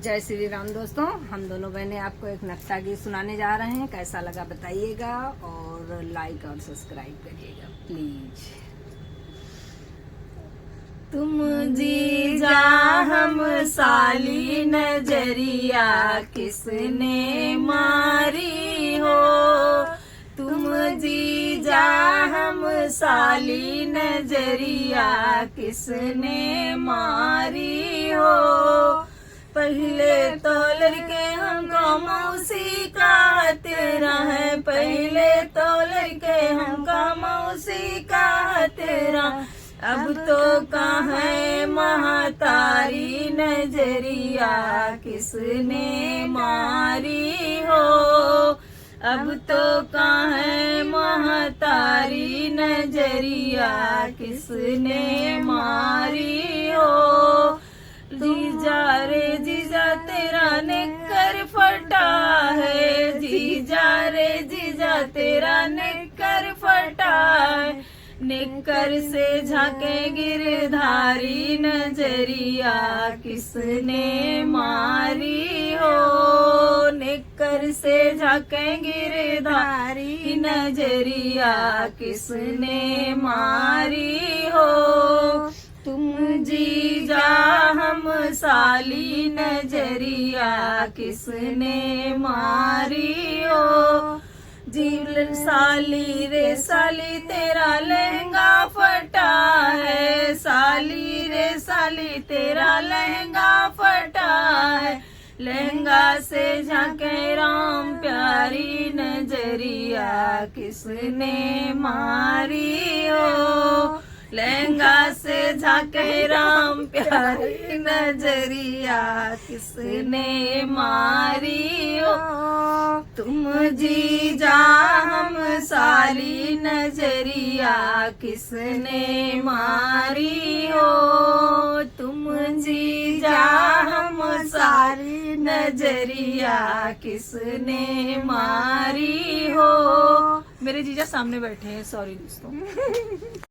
जय श्री राम दोस्तों, हम दोनों बहनें आपको एक नक्शा गीत सुनाने जा रहे हैं। कैसा लगा बताइएगा और लाइक और सब्सक्राइब करिएगा प्लीज। तुम जीजा हम साली नजरिया किसने मारी हो। तुम जीजा हम साली नजरिया किसने मारी हो। पहले तो लड़के हमको मौसी का तेरा है, पहले तो लड़के हमको मौसी का तेरा। अब तो कहाँ है महतारी नजरिया किसने मारी हो। अब तो कहाँ है महतारी नजरिया किसने मारी हो। जीजा रे जीजा तेरा नेकर फटा है, जीजा रे जीजा तेरा नेकर फटा है। नेकर से झाके गिरधारी नजरिया किसने मारी हो। नेकर से झाके गिरधारी नजरिया किसने मारी हो। तुम जीजा हम साली नजरिया किसने मारी हो। जीवन साली रे साली तेरा लहंगा फटा है, साली रे साली तेरा लहंगा फटा है। लहंगा से झांके राम प्यारी नजरिया किसने मारी हो। लहंगा से झाके राम प्यारी नजरिया किसने मारी हो। तुम जीजा हम साली नजरिया किसने मारी हो। तुम जीजा हम साली नजरिया किसने मारी हो। मेरे जीजा सामने बैठे हैं, सॉरी दोस्तों।